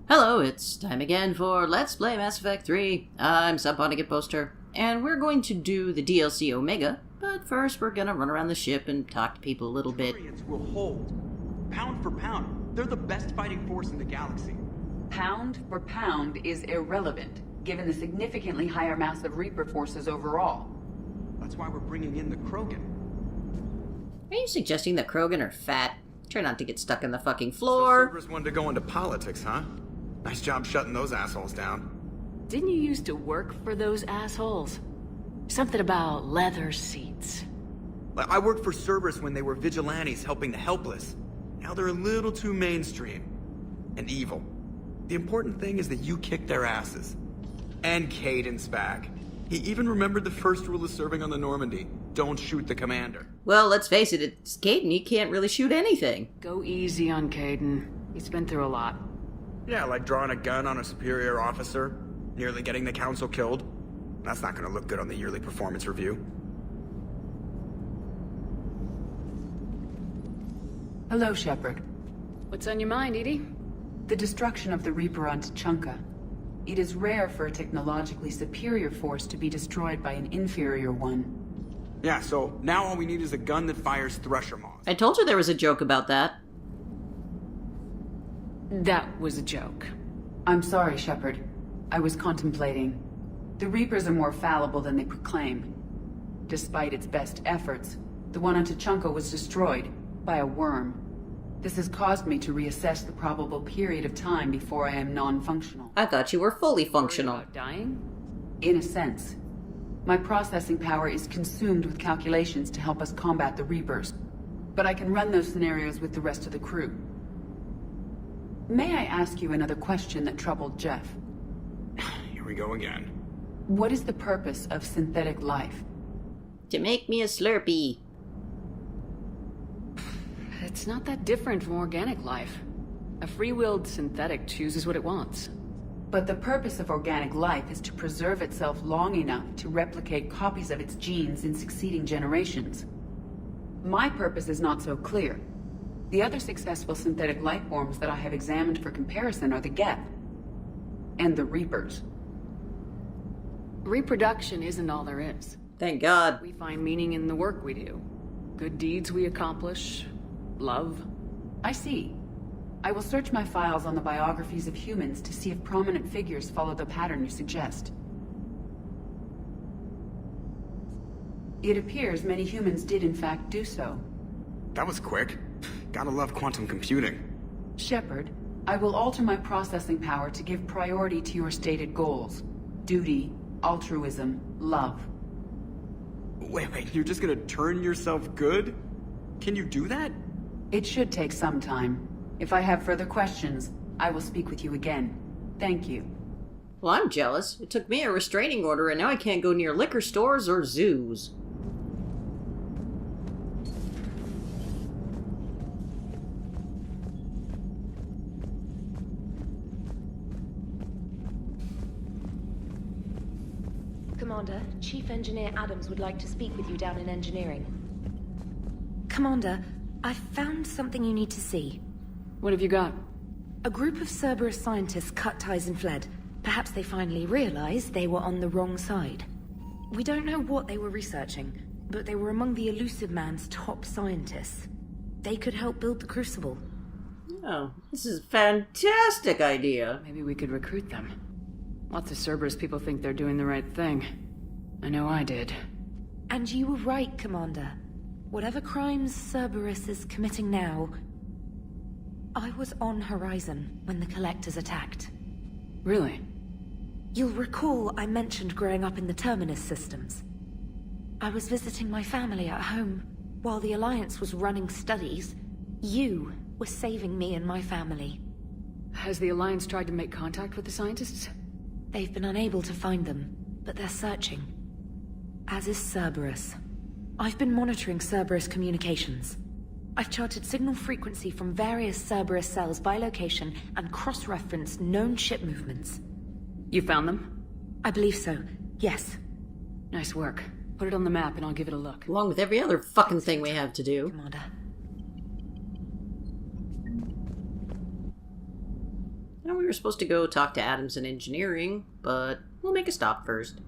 Hello, it's time again for Let's Play Mass Effect 3. I'm Subponicket Poster, and we're going to do the DLC Omega, but first we're gonna run around the ship and talk to people a little bit. Will hold. Pound for pound, they're the best fighting force in the galaxy. Pound for pound is irrelevant, given the significantly higher mass of Reaper forces overall. That's why we're bringing in the Krogan. Are you suggesting that Krogan are fat? Try not to get stuck in the fucking floor. So Cerberus wanted to go into politics, huh? Nice job shutting those assholes down. Didn't you used to work for those assholes? Something about leather seats. I worked for Cerberus when they were vigilantes helping the helpless. Now they're a little too mainstream. And evil. The important thing is that you kicked their asses. And Kaidan's back. He even remembered the first rule of serving on the Normandy. Don't shoot the commander. Well, let's face it, it's Kaidan. He can't really shoot anything. Go easy on Kaidan. He's been through a lot. Yeah, like drawing a gun on a superior officer, nearly getting the council killed. That's not gonna look good on the yearly performance review. Hello, Shepard. What's on your mind, Edie? The destruction of the Reaper on Tuchanka. It is rare for a technologically superior force to be destroyed by an inferior one. Yeah, so now all we need is a gun that fires Thresher Moths. I told you there was a joke about that. That was a joke. I'm sorry, Shepard. I was contemplating. The Reapers are more fallible than they proclaim. Despite its best efforts, the one on Tuchanka was destroyed by a worm. This has caused me to reassess the probable period of time before I am non-functional. I thought you were fully Worried functional. about dying? In a sense. My processing power is consumed with calculations to help us combat the Reapers. But I can run those scenarios with the rest of the crew. May I ask you another question that troubled Jeff? Here we go again. What is the purpose of synthetic life? To make me a Slurpee. It's not that different from organic life. A free-willed synthetic chooses what it wants. But the purpose of organic life is to preserve itself long enough to replicate copies of its genes in succeeding generations. My purpose is not so clear. The other successful synthetic life forms that I have examined for comparison are the Geth and the Reapers. Reproduction isn't all there is. Thank God. We find meaning in the work we do. Good deeds we accomplish. Love. I see. I will search my files on the biographies of humans to see if prominent figures follow the pattern you suggest. It appears many humans did in fact do so. That was quick. Gotta love quantum computing. Shepard, I will alter my processing power to give priority to your stated goals. Duty, altruism, love. Wait, you're just gonna turn yourself good? Can you do that? It should take some time. If I have further questions, I will speak with you again. Thank you. Well, I'm jealous. It took me a restraining order, and now I can't go near liquor stores or zoos. Commander, Chief Engineer Adams would like to speak with you down in engineering. Commander, I've found something you need to see. What have you got? A group of Cerberus scientists cut ties and fled. Perhaps they finally realized they were on the wrong side. We don't know what they were researching, but they were among the Elusive Man's top scientists. They could help build the Crucible. Oh, this is a fantastic idea. Maybe we could recruit them. Lots of Cerberus people think they're doing the right thing. I know I did. And you were right, Commander. Whatever crimes Cerberus is committing now, I was on Horizon when the Collectors attacked. Really? You'll recall I mentioned growing up in the Terminus systems. I was visiting my family at home. While the Alliance was running studies, you were saving me and my family. Has the Alliance tried to make contact with the scientists? They've been unable to find them, but they're searching. As is Cerberus. I've been monitoring Cerberus communications. I've charted signal frequency from various Cerberus cells by location and cross-referenced known ship movements. You found them? I believe so, yes. Nice work. Put it on the map and I'll give it a look. Along with every other fucking thing we have to do. Commander. we were supposed to go talk to Adams in engineering, but we'll make a stop first.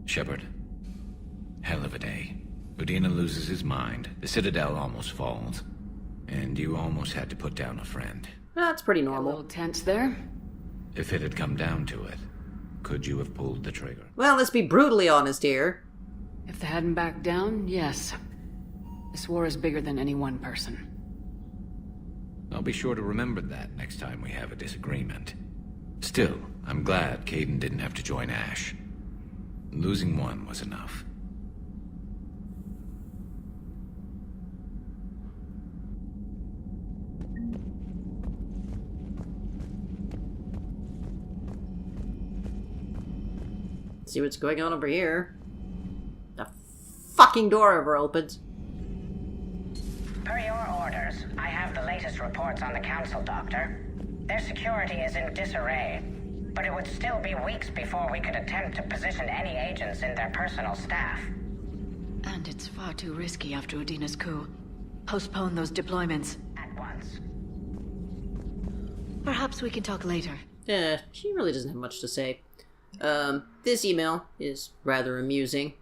Shepard. Hell of a day. Udina loses his mind, the Citadel almost falls, and you almost had to put down a friend. That's pretty A normal. little tense there. If it had come down to it, could you have pulled the trigger? Well, let's be brutally honest here. If they hadn't backed down, yes. This war is bigger than any one person. I'll be sure to remember that next time we have a disagreement. Still, I'm glad Kaidan didn't have to join Ash. Losing one was enough. See what's going on over here. The fucking door ever opens. Per your orders, I have the latest reports on the Council, Doctor. Their security is in disarray, but it would still be weeks before we could attempt to position any agents in their personal staff. And it's far too risky after Udina's coup. Postpone those deployments. At once. Perhaps we can talk later. She really doesn't have much to say. This email is rather amusing.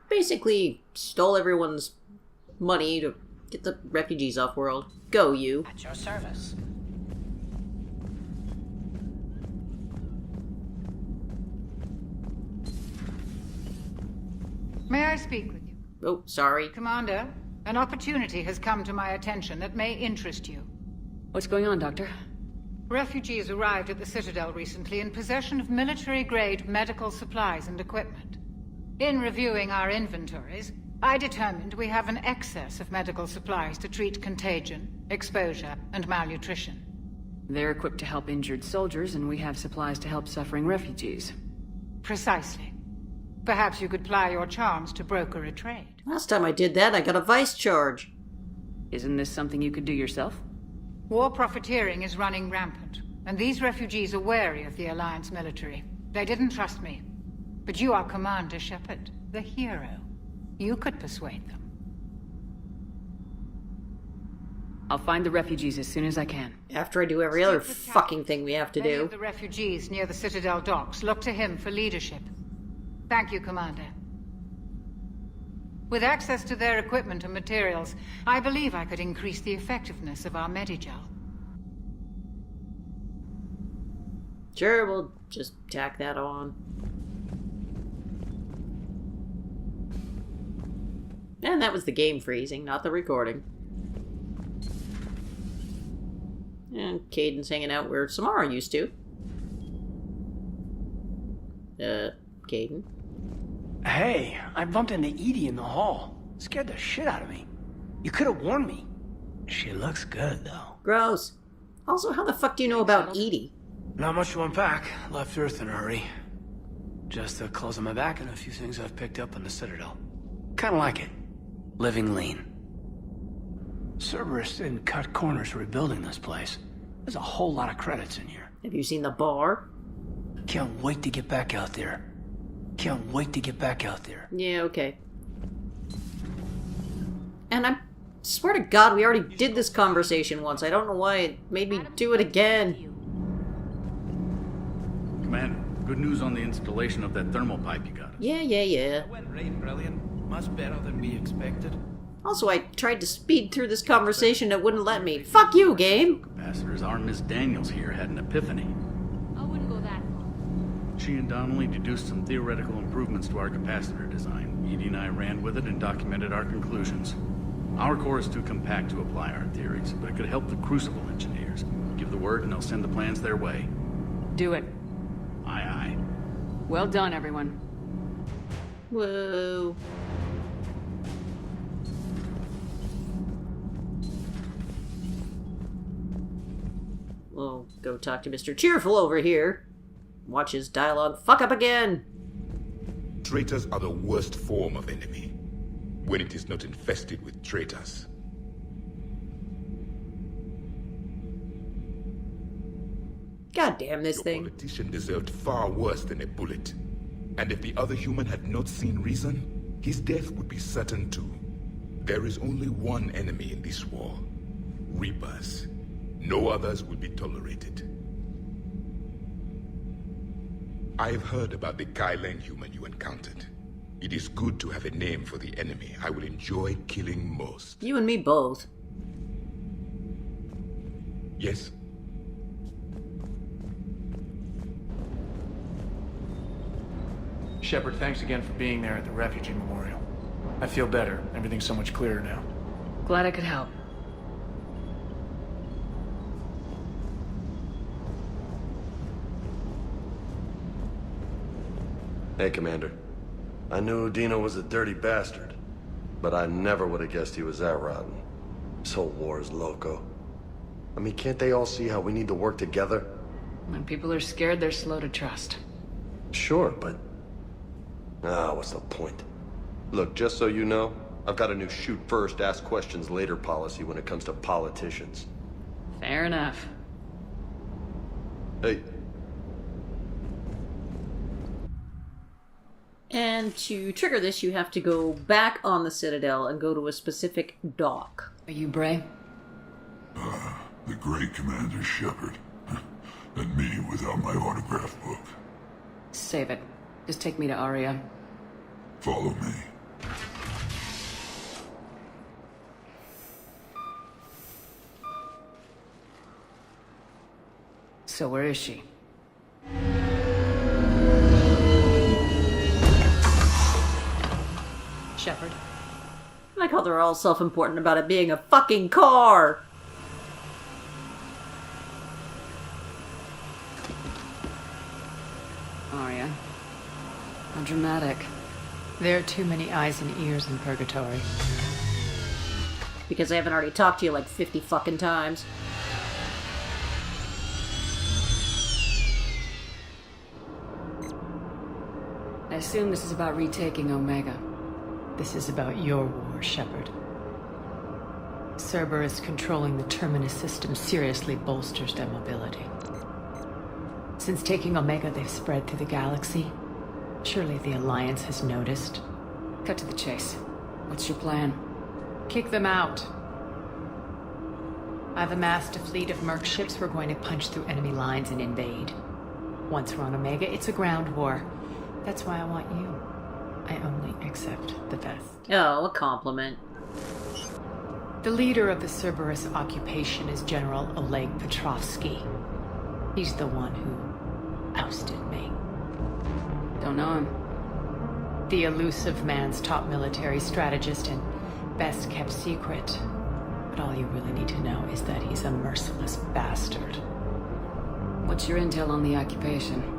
Basically, stole everyone's money to get the refugees off world. Go, you. At your service. May I speak with you? Oh, sorry. Commander, an opportunity has come to my attention that may interest you. What's going on, Doctor? Refugees arrived at the Citadel recently in possession of military-grade medical supplies and equipment. In reviewing our inventories, I determined we have an excess of medical supplies to treat contagion, exposure, and malnutrition. They're equipped to help injured soldiers, and we have supplies to help suffering refugees. Precisely. Perhaps you could ply your charms to broker a trade. Last time I did that, I got a vice charge. Isn't this something you could do yourself? War profiteering is running rampant, and these refugees are wary of the Alliance military. They didn't trust me. But you are Commander Shepard, the hero. You could persuade them. I'll find the refugees as soon as I can. After I do every other fucking thing we have to Many do. of the refugees near the Citadel docks look to him for leadership. Thank you, Commander. With access to their equipment and materials, I believe I could increase the effectiveness of our Medigel. Sure, we'll just tack that on. And that was the game freezing, not the recording. And Kaidan's hanging out where Samara used to. Kaidan? Hey, I bumped into Edie in the hall. Scared the shit out of me. You could have warned me. She looks good, though. Gross. Also, how the fuck do you know about Edie? Not much to unpack. Left Earth in a hurry. Just the clothes on my back and a few things I've picked up on the Citadel. Kinda like it. Living lean. Cerberus didn't cut corners rebuilding this place. There's a whole lot of credits in here. Have you seen the bar? Can't wait to get back out there. Can't wait to get back out there. Yeah, okay. And I swear to God, we already did this conversation once. I don't know why it made me do it again. Commander, good news on the installation of that thermal pipe you got us. Yeah. Went right brilliant. Much better than we expected. Also, I tried to speed through this conversation, it wouldn't let me. Fuck you, game! Capacitors. Our Miss Daniels here had an epiphany. I wouldn't go that far. She and Donnelly deduced some theoretical improvements to our capacitor design. Edie and I ran with it and documented our conclusions. Our core is too compact to apply our theories, but it could help the Crucible engineers. Give the word and they'll send the plans their way. Do it. Aye, aye. Well done, everyone. Whoa. We'll go talk to Mr. Cheerful over here. Watch his dialogue fuck up again. Traitors are the worst form of enemy, when it is not infested with traitors. God damn this Your thing. politician deserved far worse than a bullet. And if the other human had not seen reason, his death would be certain too. There is only one enemy in this war. Reapers. No others will be tolerated. I've heard about the Kyleng human you encountered. It is good to have a name for the enemy I will enjoy killing most. You and me both. Yes? Shepard, thanks again for being there at the Refugee Memorial. I feel better. Everything's so much clearer now. Glad I could help. Hey, Commander. I knew Dino was a dirty bastard, but I never would have guessed he was that rotten. This whole war is loco. I mean, can't they all see how we need to work together? When people are scared, they're slow to trust. Sure, but... what's the point? Look, just so you know, I've got a new shoot first, ask questions later policy when it comes to politicians. Fair enough. Hey. And to trigger this, you have to go back on the Citadel and go to a specific dock. Are you Bray? The great Commander Shepard. And me without my autograph book. Save it. Just take me to Aria. Follow me. So where is she? Shepard. I like how they're all self-important about it being a fucking car! Aria. How dramatic. There are too many eyes and ears in Purgatory. Because I haven't already talked to you like 50 fucking times. I assume this is about retaking Omega. This is about your war, Shepard. Cerberus controlling the Terminus system seriously bolsters their mobility. Since taking Omega, they've spread through the galaxy. Surely the Alliance has noticed. Cut to the chase. What's your plan? Kick them out. I've amassed a fleet of merc ships. We're going to punch through enemy lines and invade. Once we're on Omega, it's a ground war. That's why I want you. I only accept the best. Oh, a compliment. The leader of the Cerberus occupation is General Oleg Petrovsky. He's the one who ousted me. Don't know him. The elusive man's top military strategist and best kept secret. But all you really need to know is that he's a merciless bastard. What's your intel on the occupation?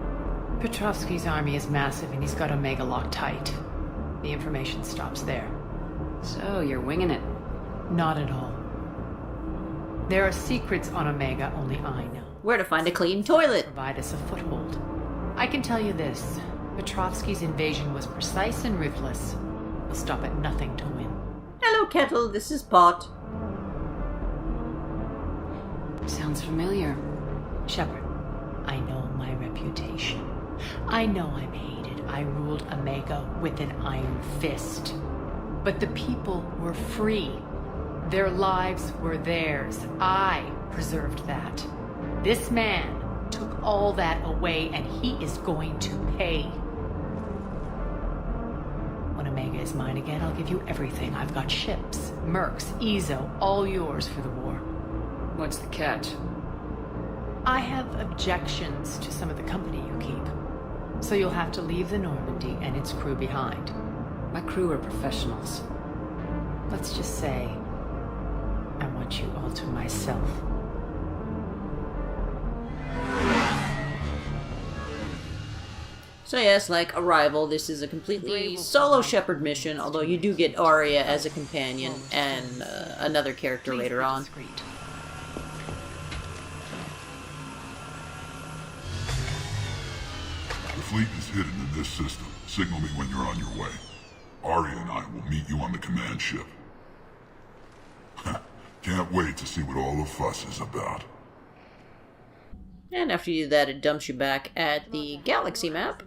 Petrovsky's army is massive and he's got Omega locked tight. The information stops there. So, you're winging it? Not at all. There are secrets on Omega only I know. Where to find a clean toilet. Provide us a foothold. I can tell you this. Petrovsky's invasion was precise and ruthless. He'll stop at nothing to win. Hello, Kettle. This is Pot. Sounds familiar. Shepard, I know my reputation. I know I'm hated. I ruled Omega with an iron fist. But the people were free. Their lives were theirs. I preserved that. This man took all that away, and he is going to pay. When Omega is mine again, I'll give you everything. I've got ships, mercs, Ezo, all yours for the war. What's the catch? I have objections to some of the company you keep. So you'll have to leave the Normandy and its crew behind. My crew are professionals. Let's just say, I want you all to myself. So yes, like Arrival, this is a completely solo Shepard mission, although you do get Aria as a companion and another character later on. The fleet is hidden in this system. Signal me when you're on your way. Aria and I will meet you on the command ship. Can't wait to see what all the fuss is about. And after you do that, it dumps you back at the galaxy map.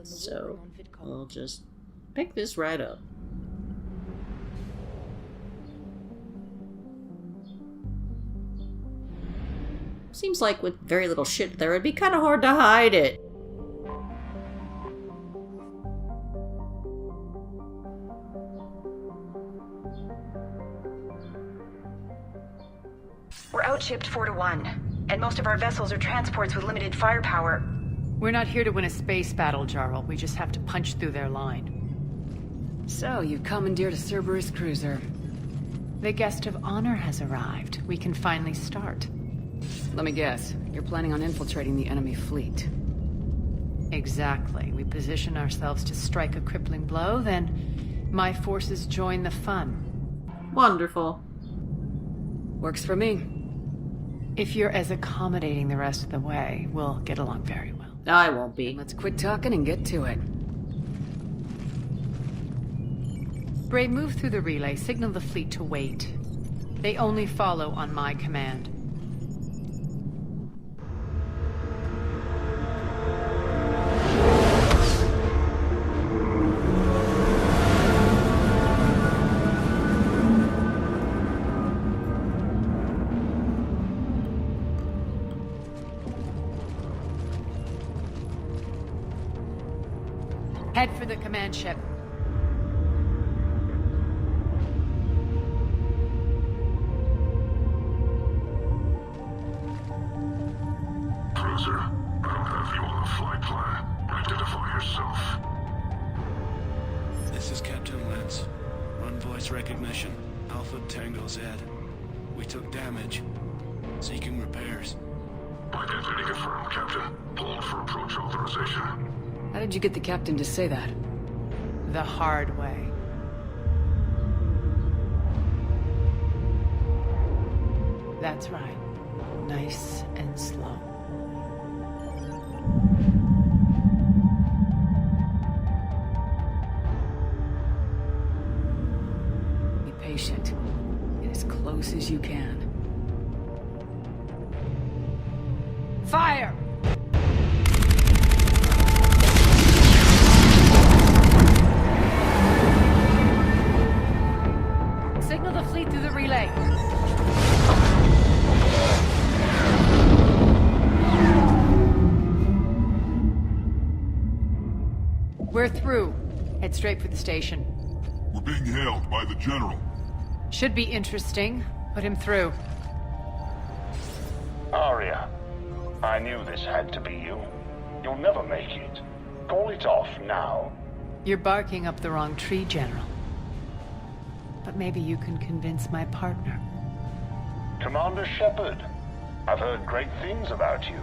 So, we'll just pick this right up. Seems like with very little shit there, it'd be kind of hard to hide it. We're outshipped 4-1, and most of our vessels are transports with limited firepower. We're not here to win a space battle, Jarl. We just have to punch through their line. So, you've commandeered a Cerberus cruiser. The guest of honor has arrived. We can finally start. Let me guess, you're planning on infiltrating the enemy fleet. Exactly. We position ourselves to strike a crippling blow, then my forces join the fun. Wonderful. Works for me. If you're as accommodating the rest of the way, we'll get along very well. I won't be. Let's quit talking and get to it. Bray, move through the relay. Signal the fleet to wait. They only follow on my command. Head for the command ship. Cruiser, I don't have you on the flight plan. Identify yourself. This is Captain Lance. Run voice recognition. Alpha Tango Z. We took damage. Seeking repairs. Identity confirmed, Captain. Hold for approach authorization. How did you get the captain to say that? The hard way. That's right. Nice and slow. Be patient. Get as close as you can. Fire! Signal the fleet through the relay. We're through. Head straight for the station. We're being hailed by the General. Should be interesting. Put him through. Arya, I knew this had to be you. You'll never make it. Call it off now. You're barking up the wrong tree, General. But maybe you can convince my partner. Commander Shepard, I've heard great things about you.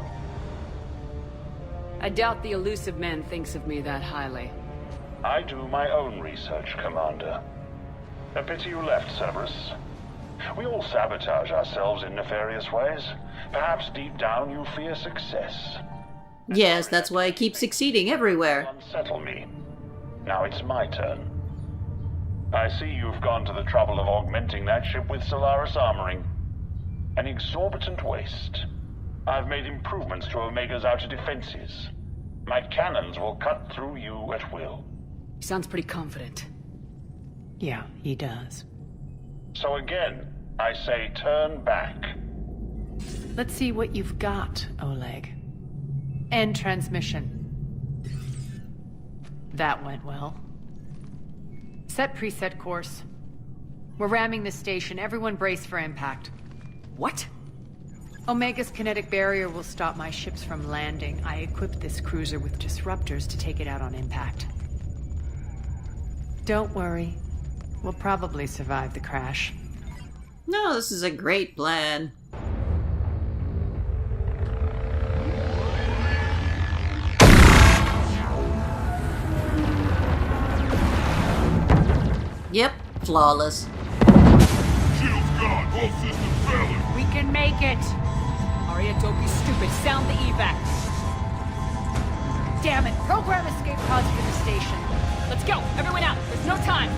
I doubt the elusive man thinks of me that highly. I do my own research, Commander. A pity you left, Cerberus. We all sabotage ourselves in nefarious ways. Perhaps deep down you fear success. Yes, that's why I keep succeeding everywhere. Unsettle me. Now it's my turn. I see you've gone to the trouble of augmenting that ship with Solaris armoring. An exorbitant waste. I've made improvements to Omega's outer defenses. My cannons will cut through you at will. He sounds pretty confident. Yeah, he does. So again, I say turn back. Let's see what you've got, Oleg. End transmission. That went well. Set preset course. We're ramming the station. Everyone brace for impact. What? Omega's kinetic barrier will stop my ships from landing. I equipped this cruiser with disruptors to take it out on impact. Don't worry. We'll probably survive the crash. No, this is a great plan. Yep, flawless. Shield's gone. All systems failing. We can make it! Arya, don't be stupid. Sound the evac. Damn it! Program escape pods for the station. Let's go! Everyone out! There's no time!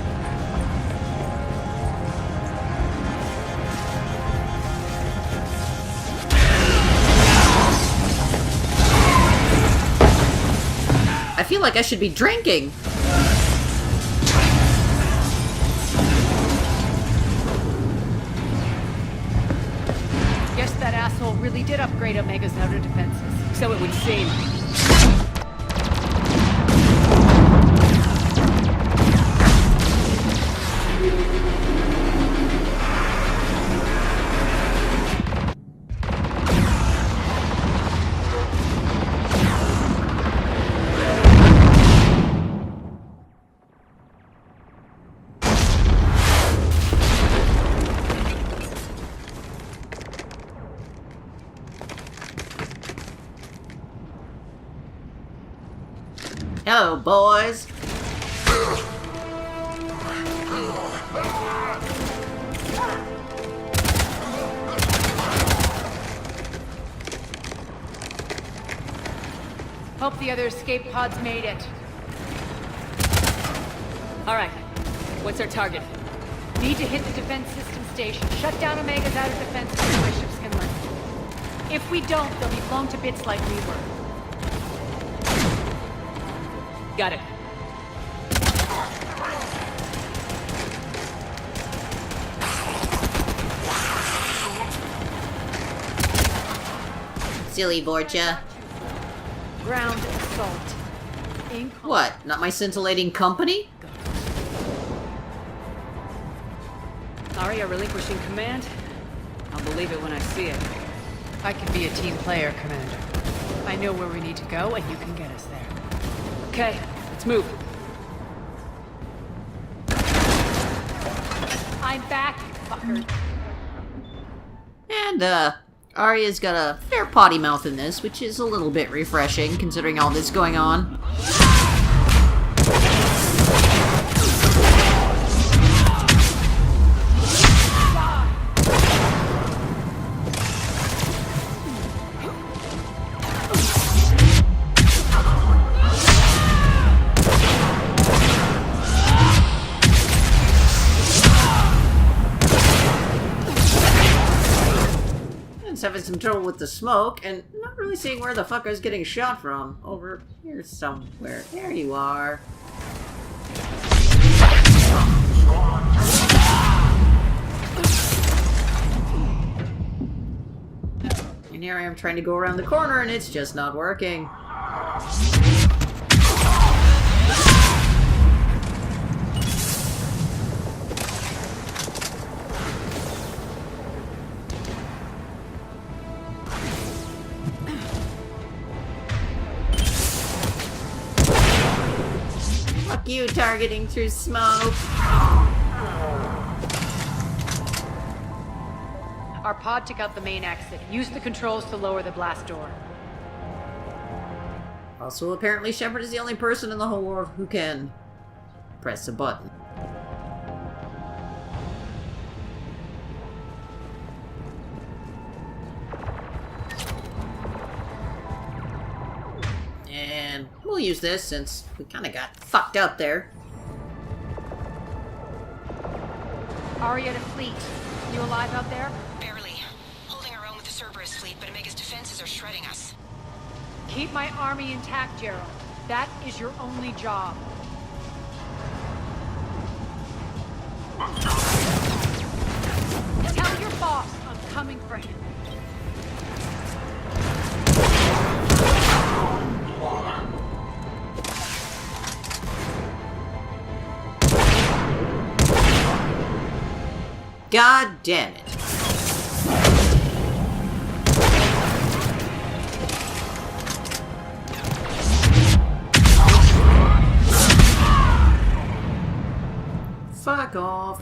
I feel like I should be drinking. Guess that asshole really did upgrade penetrate Omega's outer defenses. So it would seem. Hello, boys. Hope the other escape pods made it. Alright. What's our target? Need to hit the defense system station. Shut down Omega's outer defense before my ships can land. If we don't, they'll be blown to bits like we were. Got it. Silly Vorcha. Ground assault. What? Not my scintillating company? Arya relinquishing command? I'll believe it when I see it. I can be a team player, Commander. I know where we need to go, and you can get us there. Okay, let's move. I'm back, fucker. And, Arya's got a fair potty mouth in this, which is a little bit refreshing, considering all this going on. Having some trouble with the smoke, and not really seeing where the fuck I was getting shot from. Over here somewhere. There you are. And here I am trying to go around the corner, and it's just not working. You targeting through smoke. Our pod took out the main exit. Use the controls to lower the blast door. Also, apparently Shepard is the only person in the whole world who can press a button. And we'll use this since we kind of got fucked up there. Arya to fleet. You alive out there? Barely. Holding our own with the Cerberus fleet, but Omega's defenses are shredding us. Keep my army intact, Gerald. That is your only job. Tell your boss I'm coming for him. God damn it. Fuck off.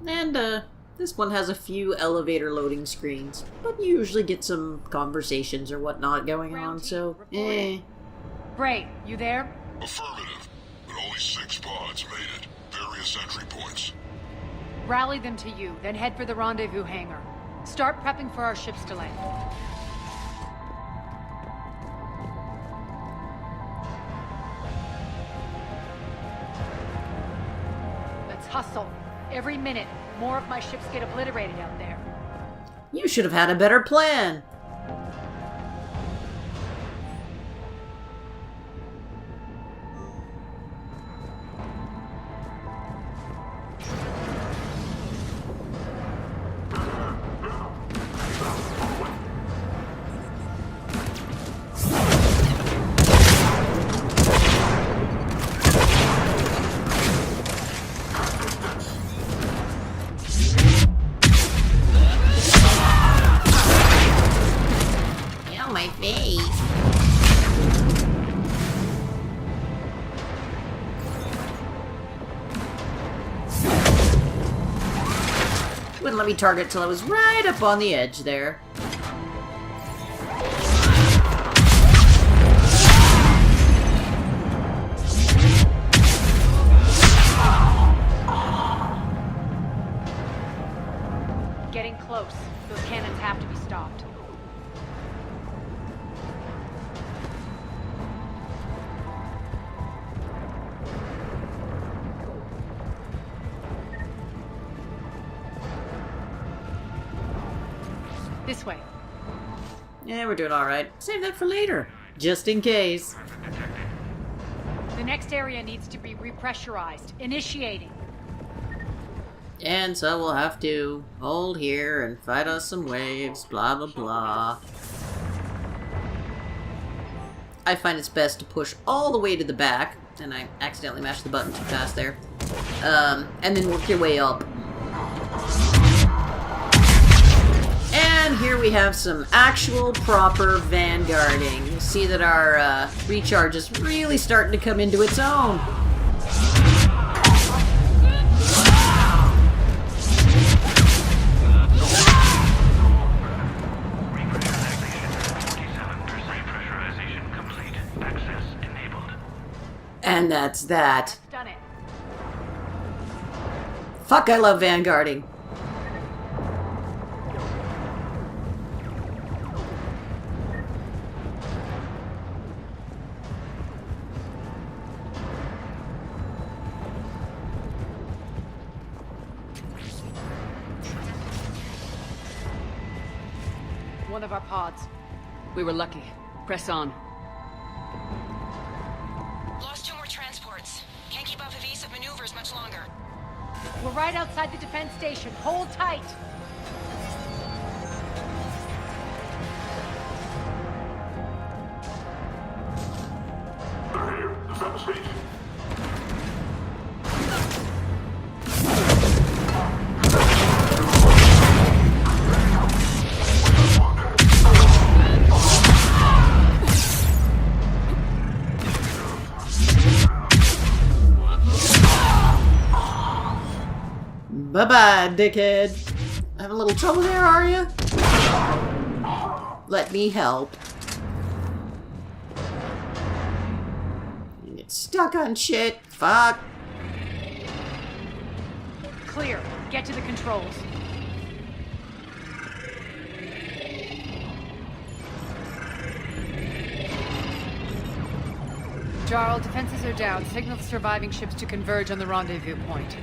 And, this one has a few elevator loading screens, but you usually get some conversations or whatnot going on, so, Great, you there? Affirmative, but only 6 pods made it. Various entry points. Rally them to you, then head for the rendezvous hangar. Start prepping for our ships to land. Let's hustle. Every minute, more of my ships get obliterated out there. You should have had a better plan. My face. Wouldn't let me target till I was right up on the edge there. Getting close. Those cannons have to be stopped. This way. Yeah, we're doing alright. Save that for later. Just in case. The next area needs to be repressurized. Initiating. And so we'll have to hold here and fight us some waves, blah blah blah. I find it's best to push all the way to the back, and I accidentally mashed the button too fast there. And then work your way up. And here we have some actual proper vanguarding. You see that our recharge is really starting to come into its own. And that's that. Done it. Fuck, I love vanguarding. One of our pods. We were lucky. Press on. Lost 2 more transports. Can't keep up evasive maneuvers much longer. We're right outside the defense station. Hold tight. They're here. Defend the station. Bye-bye, dickhead. Having a little trouble there, are you? Let me help. You get stuck on shit. Fuck. Clear. Get to the controls. Jarl, defenses are down. Signal the surviving ships to converge on the rendezvous point.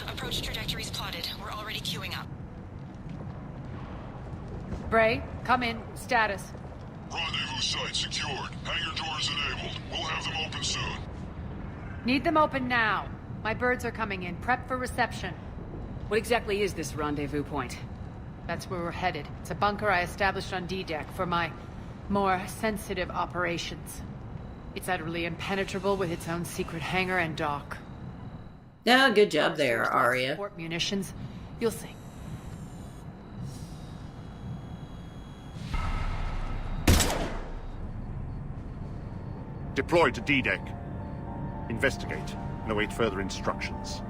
Approach trajectories plotted. We're already queuing up. Bray, come in. Status. Rendezvous site secured. Hangar doors enabled. We'll have them open soon. Need them open now. My birds are coming in. Prep for reception. What exactly is this rendezvous point? That's where we're headed. It's a bunker I established on D-Deck for my more sensitive operations. It's utterly impenetrable with its own secret hangar and dock. Yeah, good job there, Arya. Support munitions. You'll see. Deploy to D-Deck. Investigate and await further instructions.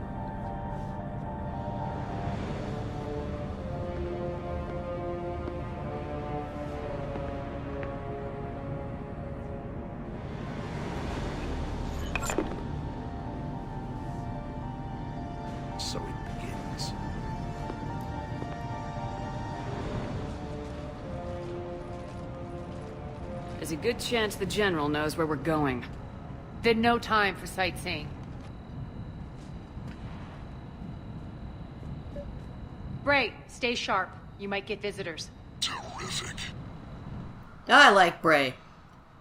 So it begins. There's a good chance the General knows where we're going. Then no time for sightseeing. Bray, stay sharp. You might get visitors. Terrific. I like Bray.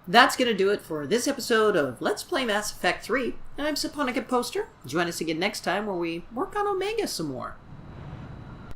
That's going to do it for this episode of Let's Play Mass Effect 3. I'm Saponica Poster. Join us again next time where we work on Omega some more.